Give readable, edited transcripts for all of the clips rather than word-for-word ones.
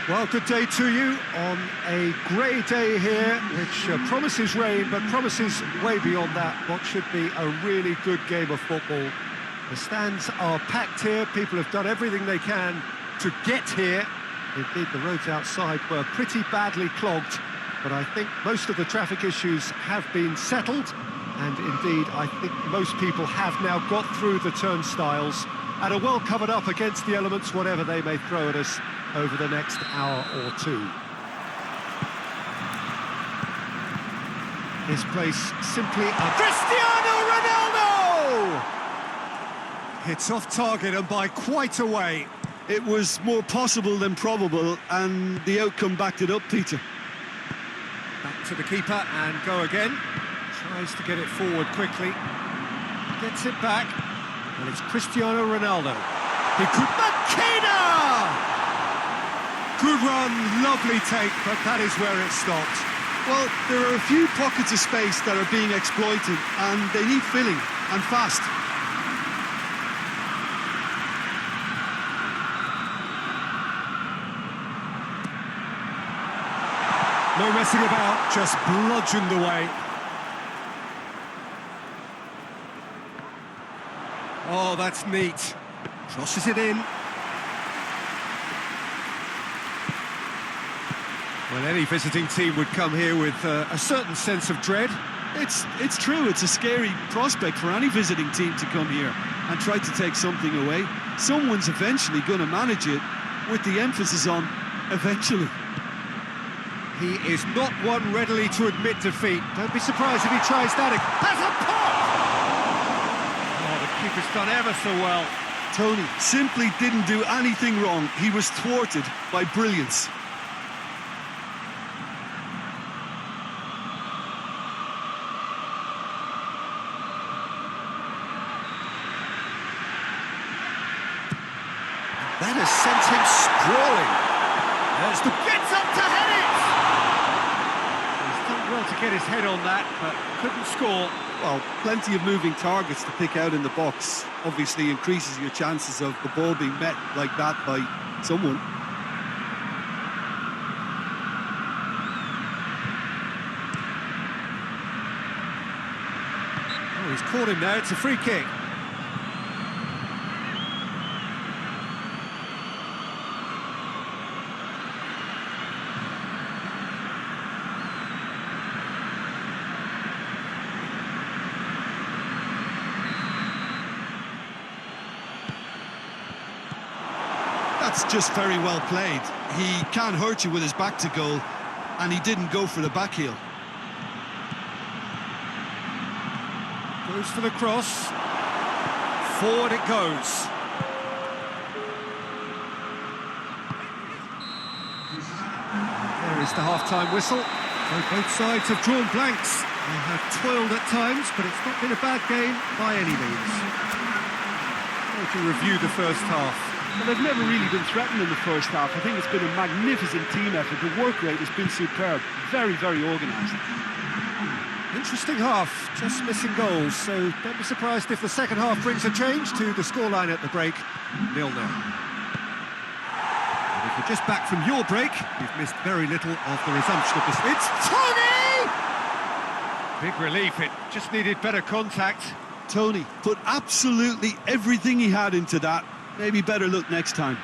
Well, good day to you on a grey day here, which promises rain, but promises way beyond that what should be a really good game of football. The stands are packed here, people have done everything they can to get here. Indeed, the roads outside were pretty badly clogged, but I think most of the traffic issues have been settled, and indeed, I think most people have now got through the turnstiles and are well covered up against the elements, whatever they may throw at us over the next hour or two. This place simply Cristiano Ronaldo! Hits off target and by quite a way. It was more possible than probable, and the outcome backed it up, Peter. Back to the keeper and go again. Tries to get it forward quickly. Gets it back. And it's Cristiano Ronaldo. He could... Makina! Good run, lovely take, but that is where it stopped. Well, there are a few pockets of space that are being exploited, and they need filling, and fast. No messing about, just bludgeoned away. Oh, that's neat. Crosses it in. Well, any visiting team would come here with a certain sense of dread. It's true, it's a scary prospect for any visiting team to come here and try to take something away. Someone's eventually going to manage it, with the emphasis on eventually. He is not one readily to admit defeat. Don't be surprised if he tries that. Has a pop! Oh, the keeper's done ever so well. Tony simply didn't do anything wrong. He was thwarted by brilliance. That has sent him sprawling. There's the... Gets up to head it! He's done well to get his head on that, but couldn't score. Well, plenty of moving targets to pick out in the box. Obviously increases your chances of the ball being met like that by someone. Oh, he's caught him there. It's a free kick. That's just very well played. He can't hurt you with his back to goal, and he didn't go for the back heel. Goes for the cross. Forward it goes. There is the half-time whistle. So both sides have drawn blanks. They have toiled at times, but it's not been a bad game by any means. Well, to review the first half. Well, they've never really been threatened in the first half. I think it's been a magnificent team effort. The work rate has been superb. Very, very organised. Interesting half, just missing goals, so don't be surprised if the second half brings a change to the scoreline at the break, 0-0. And if you're just back from your break, you've missed very little of the resumption of this. It's Tony! Big relief, it just needed better contact. Tony put absolutely everything he had into that. Maybe better look next time.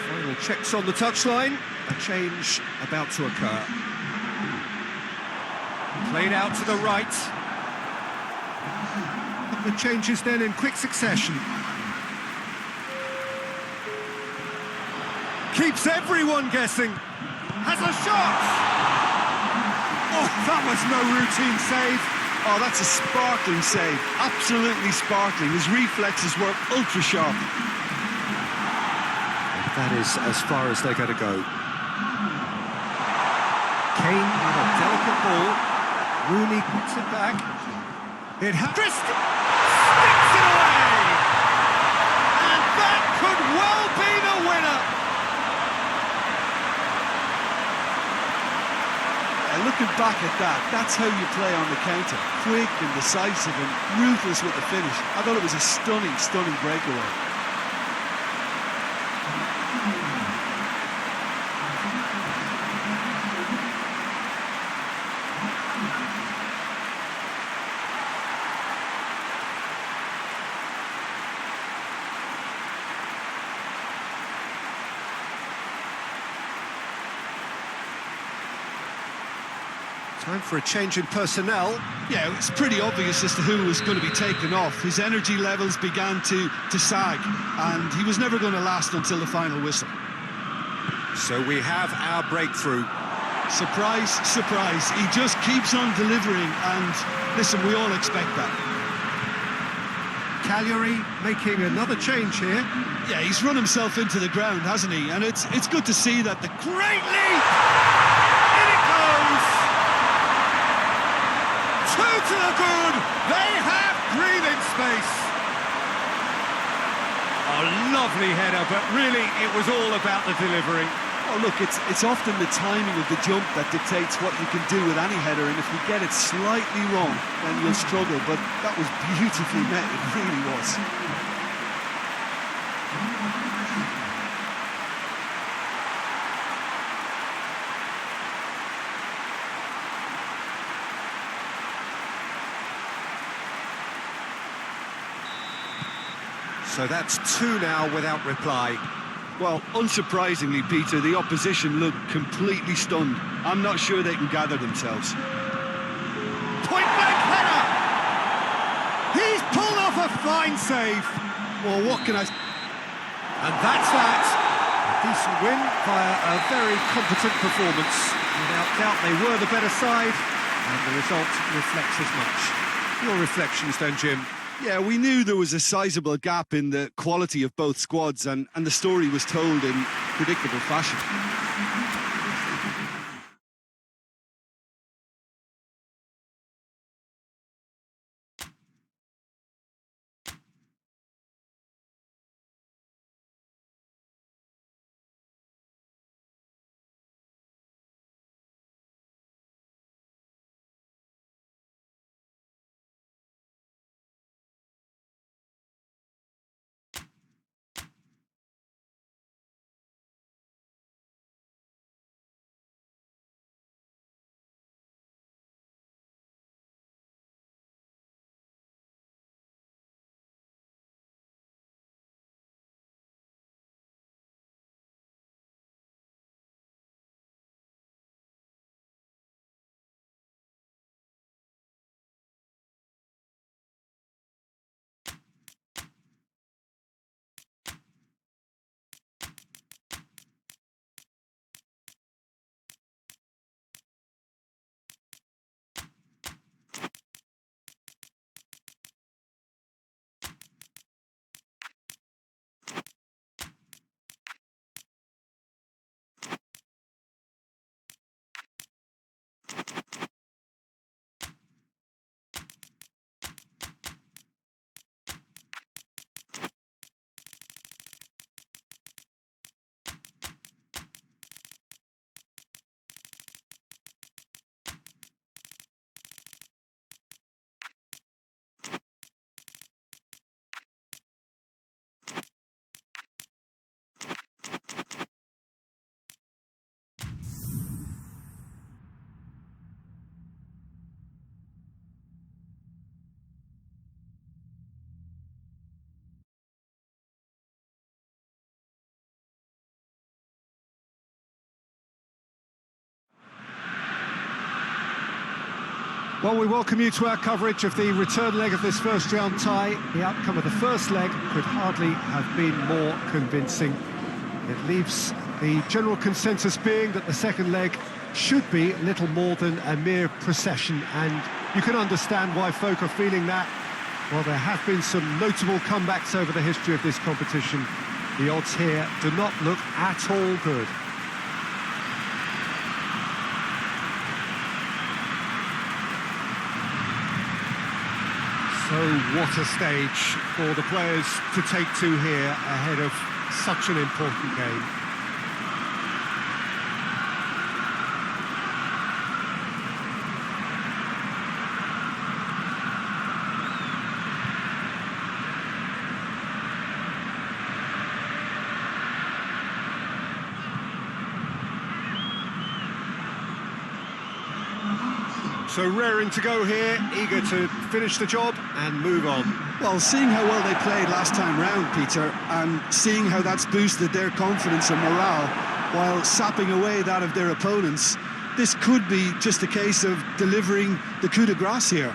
Final checks on the touchline. A change about to occur. Played out to the right. The changes then in quick succession. Keeps everyone guessing. Has a shot! Oh, that was no routine save. Oh, that's a sparkling save. Absolutely sparkling. His reflexes were ultra sharp. That is as far as they're going to go. Kane with a delicate ball. Rooney puts it back. It has... Sticks it away! And that could well be the winner! looking back at that, that's how you play on the counter. Quick and decisive and ruthless with the finish. I thought it was a stunning, stunning breakaway. Time for a change in personnel. Yeah, it's pretty obvious as to who was going to be taken off. His energy levels began to sag, and he was never going to last until the final whistle. So we have our breakthrough. Surprise, surprise. He just keeps on delivering, and listen, we all expect that. Cagliari making another change here. Yeah, he's run himself into the ground, hasn't he? And it's good to see that. The great leap! In it goes! Two to the good! They have breathing space! A lovely header, but really it was all about the delivery. Oh, look, it's often the timing of the jump that dictates what you can do with any header, and if you get it slightly wrong, then you'll struggle. But that was beautifully met, it really was. So that's two now without reply. Well, unsurprisingly, Peter, the opposition looked completely stunned. I'm not sure they can gather themselves. Point-blank header! He's pulled off a fine save. Well, what can I... And that's that. A decent win via a very competent performance. Without doubt, they were the better side, and the result reflects as much. Your reflections then, Jim? Yeah, we knew there was a sizable gap in the quality of both squads, and the story was told in predictable fashion. Well, we welcome you to our coverage of the return leg of this first round tie. The outcome of the first leg could hardly have been more convincing. It leaves the general consensus being that the second leg should be little more than a mere procession, and you can understand why folk are feeling that. While there have been some notable comebacks over the history of this competition, the odds here do not look at all good. So what a stage for the players to take to here ahead of such an important game. So raring to go here, eager to finish the job and move on. Well, seeing how well they played last time round, Peter, and seeing how that's boosted their confidence and morale while sapping away that of their opponents, this could be just a case of delivering the coup de grace here.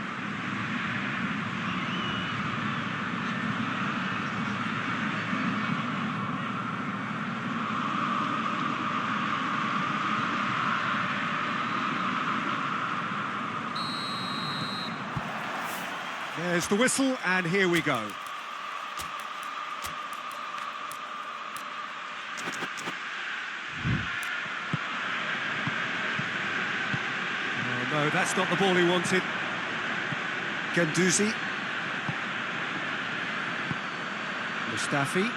There's the whistle, and here we go. Oh, no, that's not the ball he wanted. Guendouzi. Mustafi.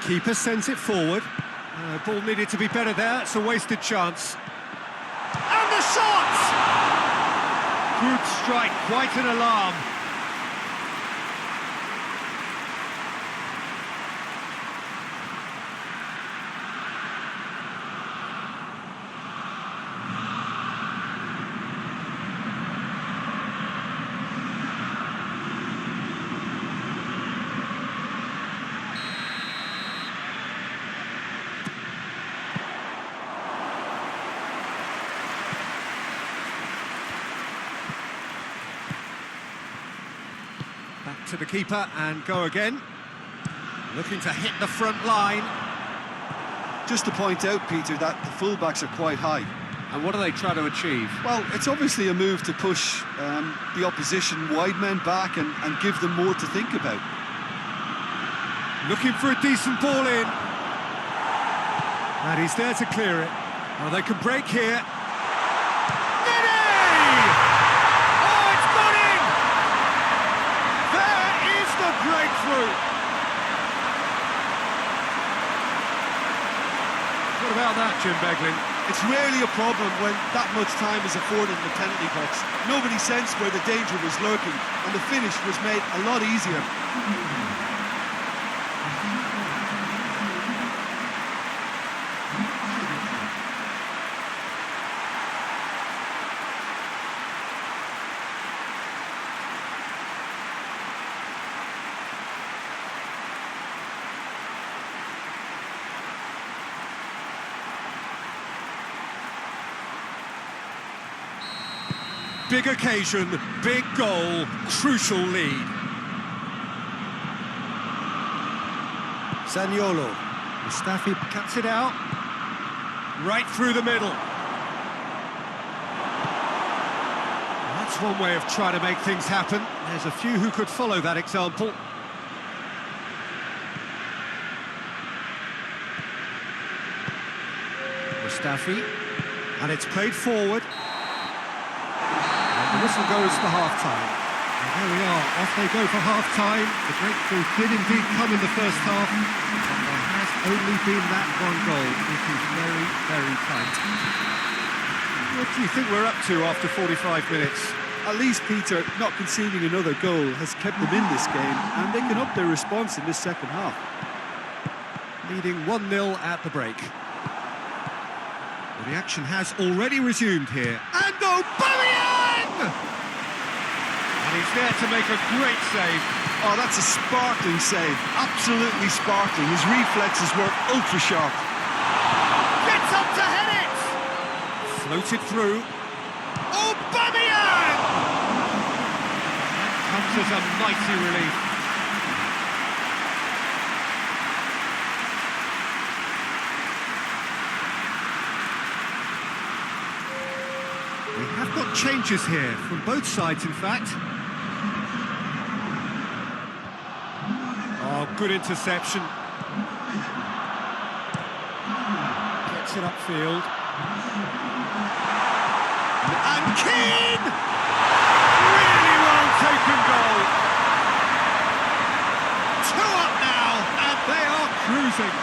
Keeper sends it forward. Ball needed to be better there. It's a wasted chance. And the shot! Good strike, quite an alarm. Back to the keeper and go again. Looking to hit the front line. Just to point out, Peter, that the fullbacks are quite high. And what are they trying to achieve? Well, it's obviously a move to push the opposition wide men back and give them more to think about. Looking for a decent ball in. And he's there to clear it. Well, they can break here. Breakthrough. What about that, Jim Beglin? It's rarely a problem when that much time is afforded in the penalty box. Nobody sensed where the danger was lurking, and the finish was made a lot easier. Big occasion, big goal, crucial lead. Zaniolo. Mustafi cuts it out. Right through the middle. That's one way of trying to make things happen. There's a few who could follow that example. Mustafi. And it's played forward. The whistle goes for half-time. And there we are, off they go for half-time. The breakthrough did indeed come in the first half, and there has only been that one goal. It is very, very tight. What do you think we're up to after 45 minutes? At least, Peter, not conceding another goal has kept them in this game, and they can up their response in this second half. Leading 1-0 at the break. Well, the action has already resumed here. And Aubameyang! And he's there to make a great save. Oh, that's a sparkling save. Absolutely sparkling. His reflexes were ultra-sharp. Gets up to head it! Floated through. Aubameyang! That comes as a mighty relief. We have got changes here, from both sides, in fact. Oh, good interception. Gets it upfield. And Keane! Really well taken goal. 2 up now, and they are cruising.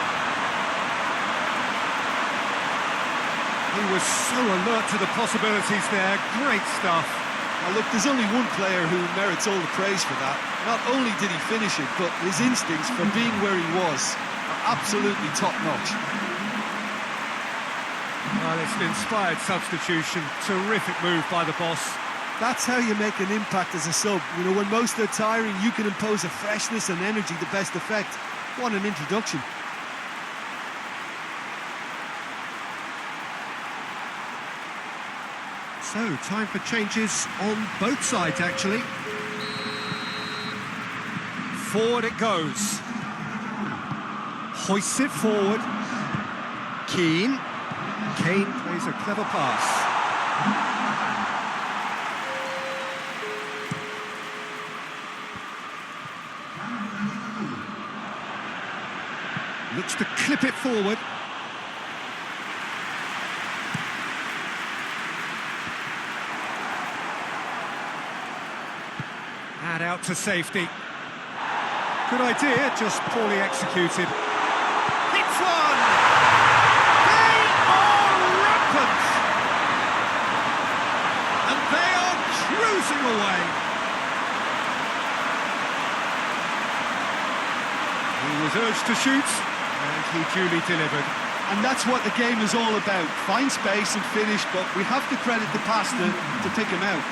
He was so alert to the possibilities there. Great stuff. Now look, there's only one player who merits all the praise for that. Not only did he finish it, but his instincts for being where he was are absolutely top-notch. Well, it's an inspired substitution. Terrific move by the boss. That's how you make an impact as a sub. You know, when most are tiring, you can impose a freshness and energy to best effect. What an introduction. So, time for changes on both sides, actually. Forward it goes. Hoists it forward. Keane. Kane plays a clever pass. Looks to clip it forward. And out to safety. Good idea, just poorly executed. Hits one! They are rampant! And they are cruising away. He was urged to shoot, and he duly delivered. And that's what the game is all about. Find space and finish, but we have to credit the pass to pick him out.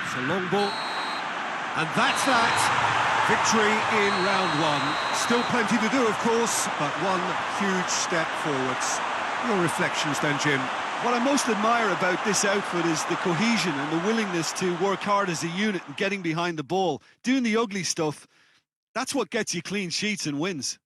It's a long ball, and that's that. Victory in round one. Still plenty to do, of course, but one huge step forwards. Your reflections then, Jim? What I most admire about this outfit is the cohesion and the willingness to work hard as a unit and getting behind the ball. Doing the ugly stuff, that's what gets you clean sheets and wins.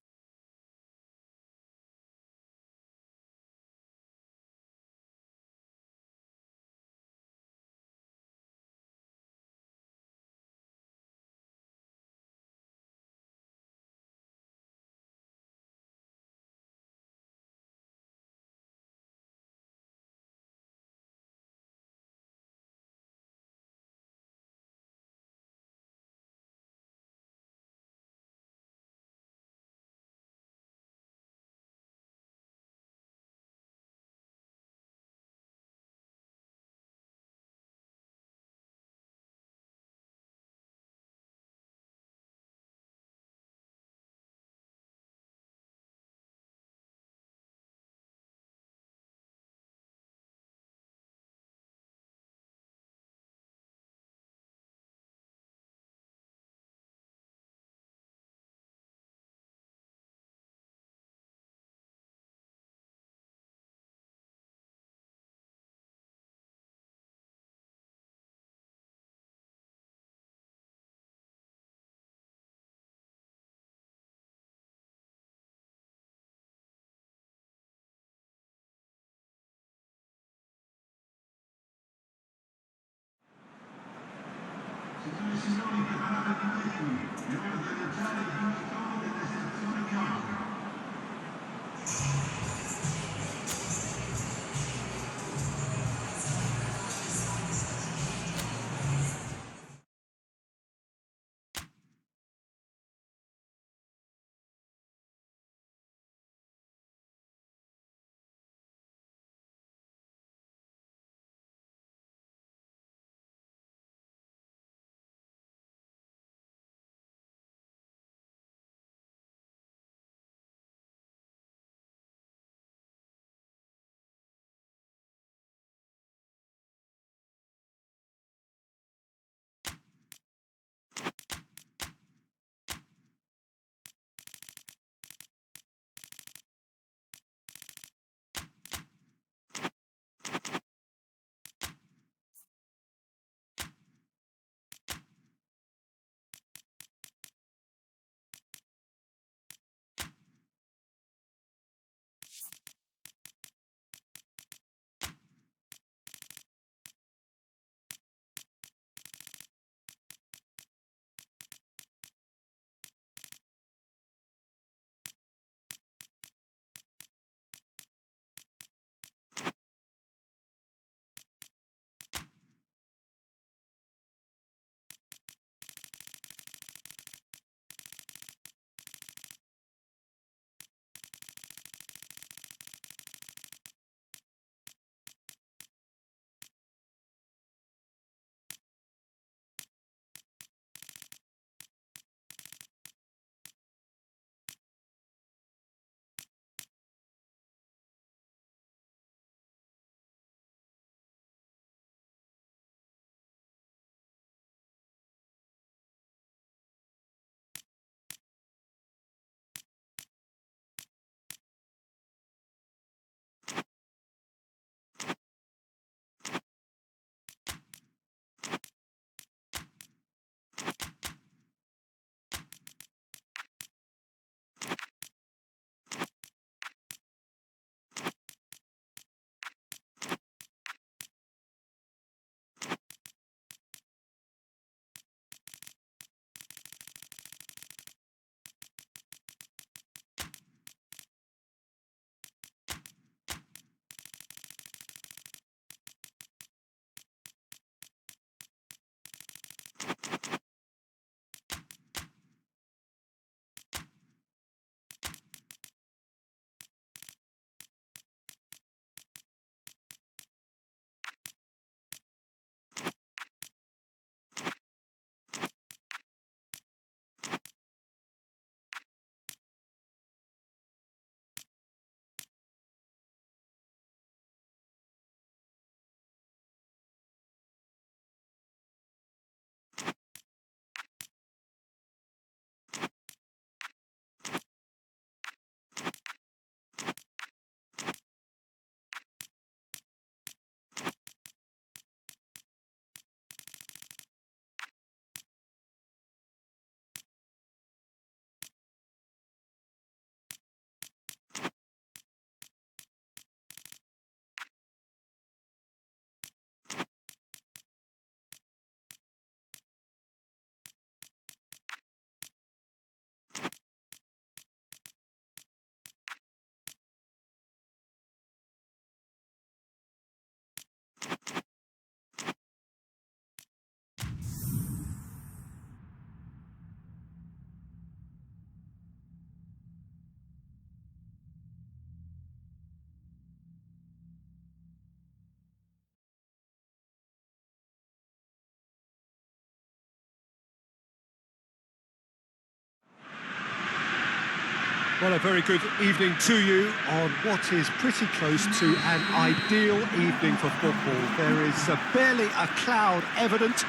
Well, a very good evening to you on what is pretty close to an ideal evening for football. There is barely a cloud evident.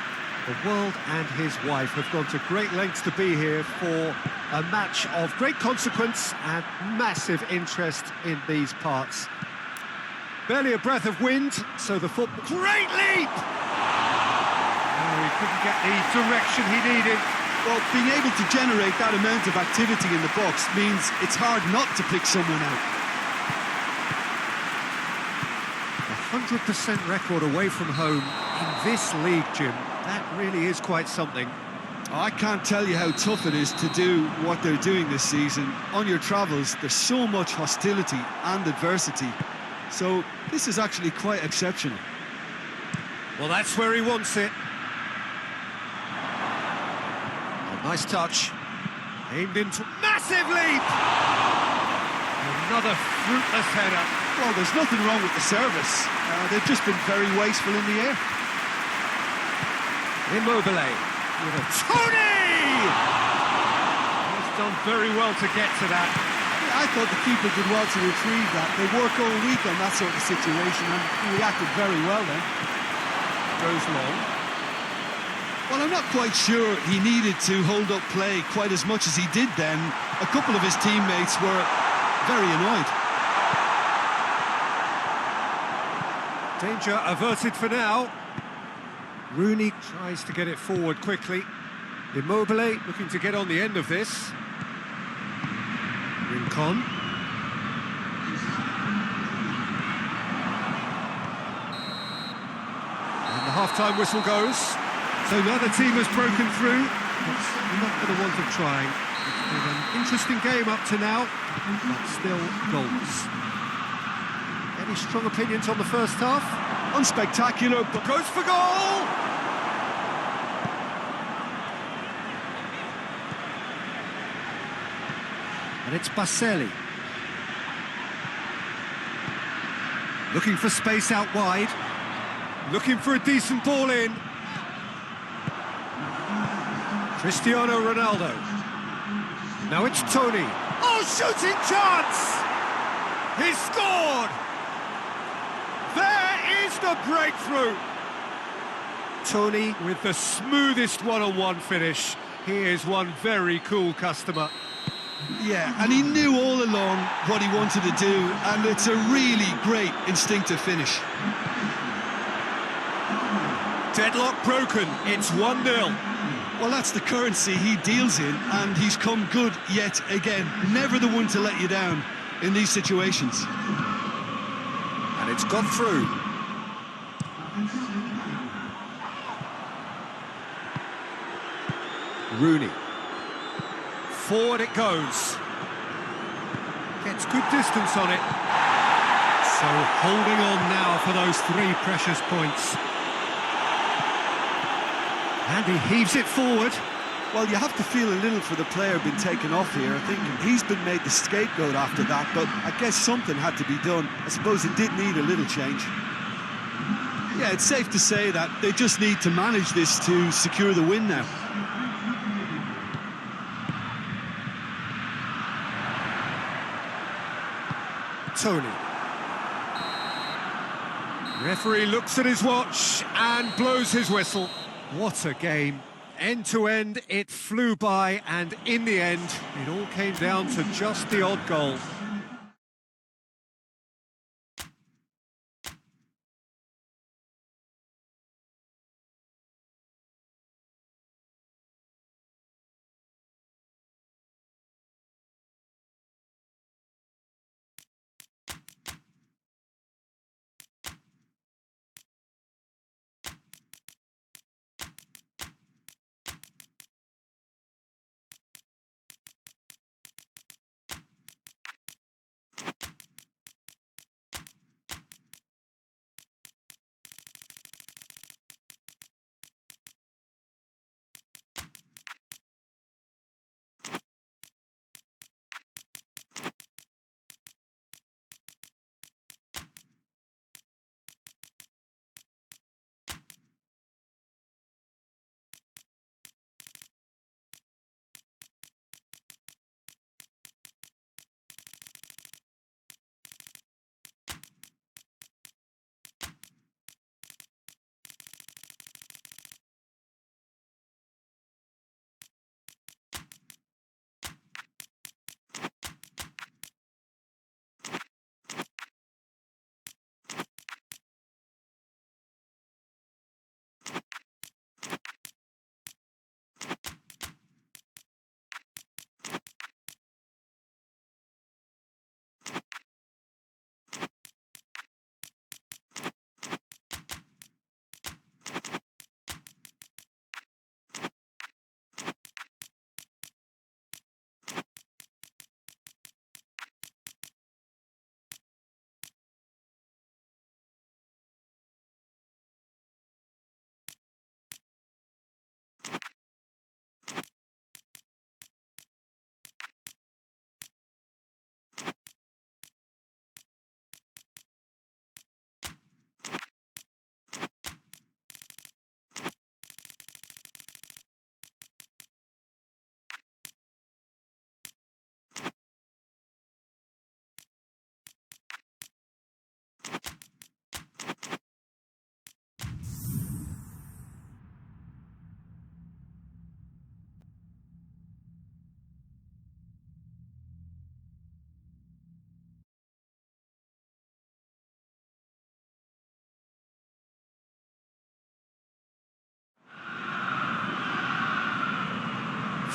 The world and his wife have gone to great lengths to be here for a match of great consequence and massive interest in these parts. Barely a breath of wind, so the football... Great leap! Oh, he couldn't get the direction he needed. Well, being able to generate that amount of activity in the box means it's hard not to pick someone out. 100% record away from home in this league, Jim. That really is quite something. I can't tell you how tough it is to do what they're doing this season. On your travels, there's so much hostility and adversity. So this is actually quite exceptional. Well, that's where he wants it. A nice touch. Aimed into... Massive leap! Another fruitless header. Well, there's nothing wrong with the service. They've just been very wasteful in the air. Immobile with a Tony! He's done very well to get to that. I thought the keeper did well to retrieve that. They work all week on that sort of situation and he reacted very well then. Goes long. Well, I'm not quite sure he needed to hold up play quite as much as he did then. A couple of his teammates were very annoyed. Danger averted for now. Rooney tries to get it forward quickly. Immobile looking to get on the end of this. Rincon. And the half-time whistle goes. So now the team has broken through. But you're not going to want to try. It's been an interesting game up to now, but still goals. Any strong opinions on the first half? Unspectacular, but Goes for goal! And it's Baselli. Looking for space out wide. Looking for a decent ball in. Cristiano Ronaldo. Now it's Tony. Oh, shooting chance! He scored! There is the breakthrough! Tony with the smoothest one-on-one finish. He is one very cool customer. yeah, and he knew all along what he wanted to do, and it's a really great instinctive finish. Deadlock broken, it's 1-0. Well, that's the currency he deals in, and he's come good yet again. Never the one to let you down in these situations. And it's gone through. Rooney. Forward it goes. Gets good distance on it. So holding on now for those 3 precious points. And he heaves it forward. Well, you have to feel a little for the player being taken off here. I think he's been made the scapegoat after that, but I guess something had to be done. I suppose it did need a little change. Yeah, it's safe to say that they just need to manage this to secure the win now. Tony. Referee looks at his watch and blows his whistle. What a game. End to end, it flew by, and in the end, it all came down to just the odd goal.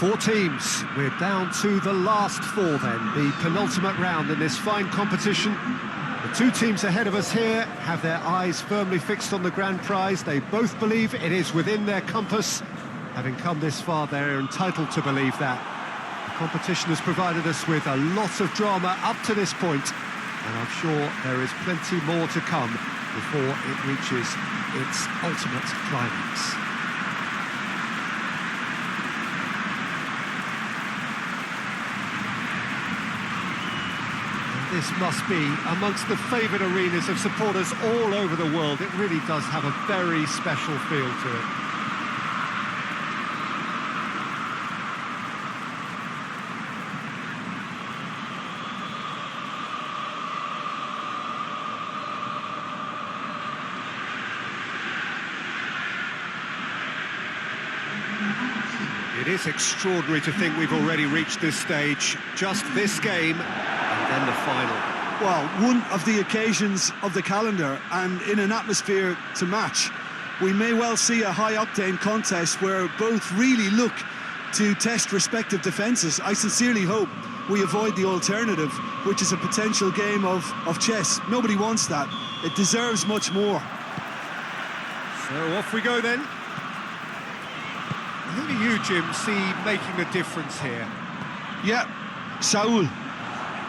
Four teams. We're down to the last four then, the penultimate round in this fine competition. The two teams ahead of us here have their eyes firmly fixed on the grand prize. They both believe it is within their compass. Having come this far, they're entitled to believe that. The competition has provided us with a lot of drama up to this point, and I'm sure there is plenty more to come before it reaches its ultimate climax. This must be amongst the favoured arenas of supporters all over the world. It really does have a very special feel to it. It is extraordinary to think we've already reached this stage. Just this game, and then the final. Well, one of the occasions of the calendar, and in an atmosphere to match. We may well see a high-octane contest where both really look to test respective defences. I sincerely hope we avoid the alternative, which is a potential game of chess. Nobody wants that. It deserves much more. So off we go then. Who do you, Jim, see making the difference here? Yeah, Saul.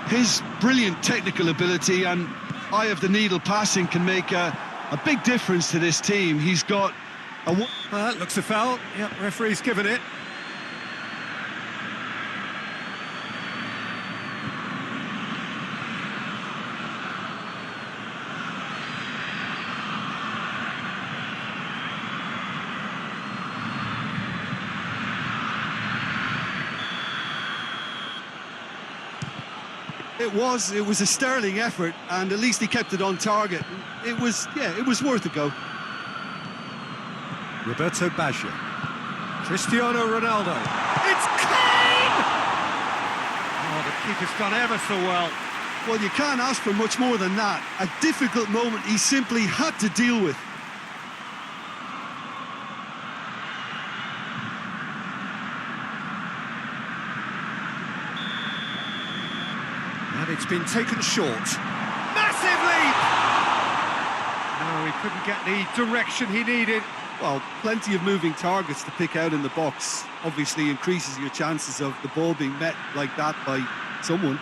His brilliant technical ability and eye of the needle passing can make a big difference to this team. He's got a... Well, that looks a foul. Yep, referee's given it. It was a sterling effort, and at least he kept it on target. It was worth a go. Roberto Baggio. Cristiano Ronaldo. It's Kane! Oh, the keeper's done ever so well. Well, you can't ask for much more than that. A difficult moment he simply had to deal with. And it's been taken short. Massive leap! No, he couldn't get the direction he needed. Well, plenty of moving targets to pick out in the box. Obviously increases your chances of the ball being met like that by someone.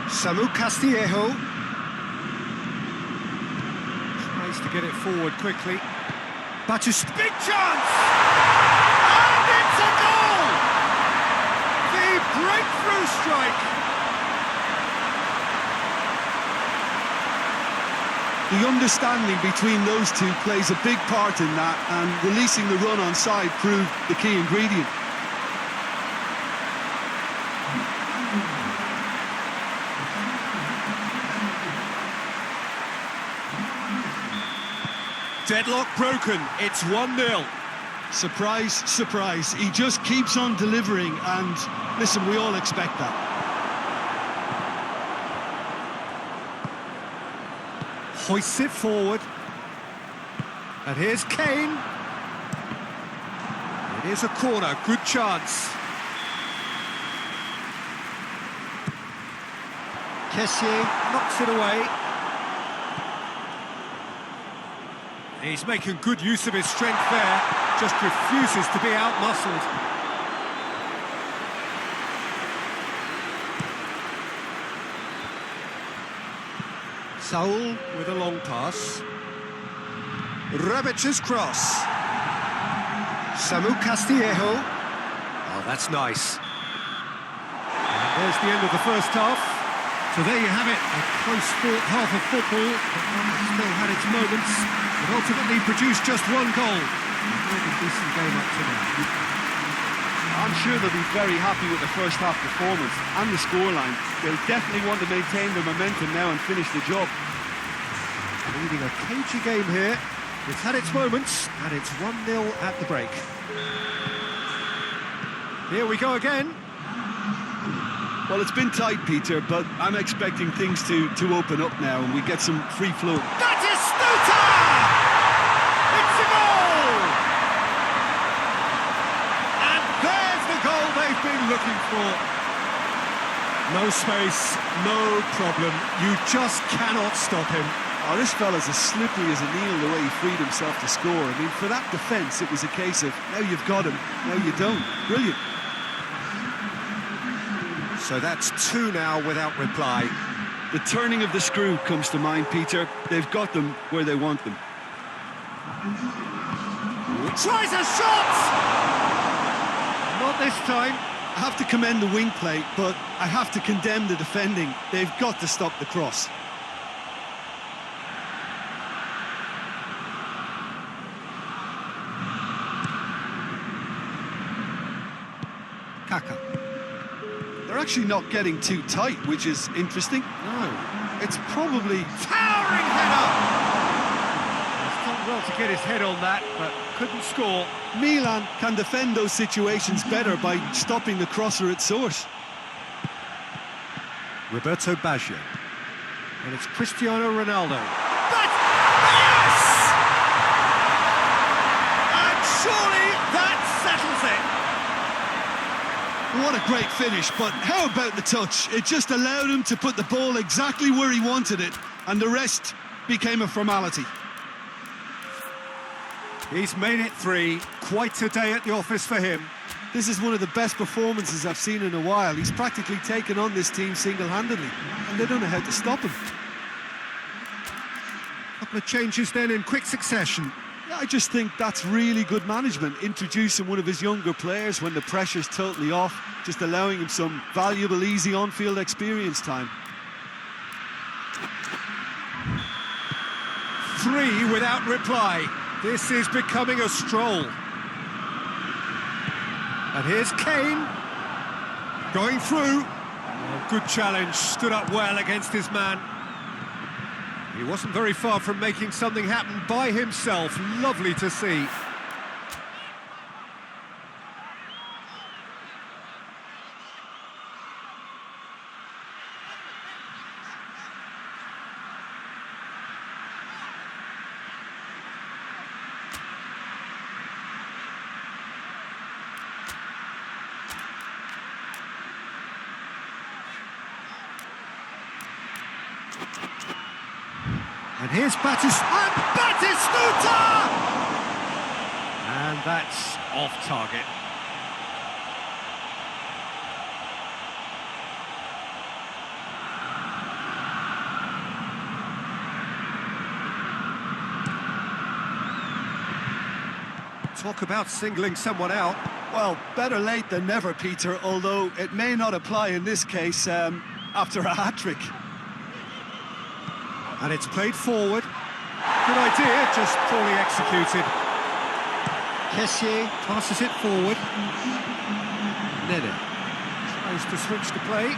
Samu Castillejo tries to get it forward quickly. Batista, big chance! And it's a goal! The breakthrough strike! The understanding between those two plays a big part in that, and releasing the run on side proved the key ingredient. Deadlock broken, it's 1-0. Surprise, surprise, he just keeps on delivering, and listen, we all expect that. Hoists it forward. And here's Kane. It is a corner, good chance. Kessié knocks it away. He's making good use of his strength there, just refuses to be out-muscled. Saul with a long pass. Rebic's cross. Samu Castillejo. Oh, that's nice. And there's the end of the first half. So there you have it, a close-fought half of football, but one that still had its moments, but ultimately produced just one goal. A very decent game up to now. I'm sure they'll be very happy with the first half performance and the scoreline. They'll definitely want to maintain their momentum now and finish the job. Leading a cagey game here. It's had its moments, and it's 1-0 at the break. Here we go again. Well, it's been tight, Peter, but I'm expecting things to open up now and we get some free flow. That is Stuta! It's a goal! looking for. No space, no problem. You just cannot stop him. Oh, this fella's as slippery as an eel the way he freed himself to score. I mean, for that defence, it was a case of, now you've got him, now you don't. Brilliant. So that's two now without reply. The turning of the screw comes to mind, Peter. They've got them where they want them. Tries a shot! Not this time. I have to commend the wing play, but I have to condemn the defending. They've got to stop the cross. Kaka. They're actually not getting too tight, which is interesting. No. It's probably... Towering header! He's done well to get his head on that, but couldn't score. Milan can defend those situations better by stopping the crosser at source. Roberto Baggio. And it's Cristiano Ronaldo. Yes! And surely that settles it. What a great finish, but how about the touch? It just allowed him to put the ball exactly where he wanted it, and the rest became a formality. He's made it three. Quite a day at the office for him. This is one of the best performances I've seen in a while. He's practically taken on this team single-handedly, and they don't know how to stop him. Couple of changes then in quick succession. I just think that's really good management, introducing one of his younger players when the pressure's totally off, just allowing him some valuable, easy on-field experience time. Three without reply. This is becoming a stroll. And here's Kane. Going through. Oh, good challenge, stood up well against his man. He wasn't very far from making something happen by himself. Lovely to see. And here's Batistuta! And that's off target. Talk about singling someone out. Well, better late than never, Peter, although it may not apply in this case after a hat-trick. And it's played forward. Good idea, just poorly executed. Kessié passes it forward. Nene tries to switch the play.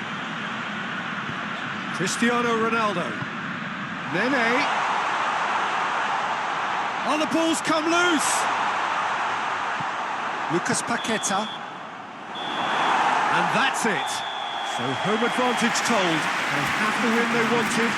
Cristiano Ronaldo. Nene. Oh, the ball's come loose. Lucas Paqueta. And that's it. So home advantage told. They have the win they wanted.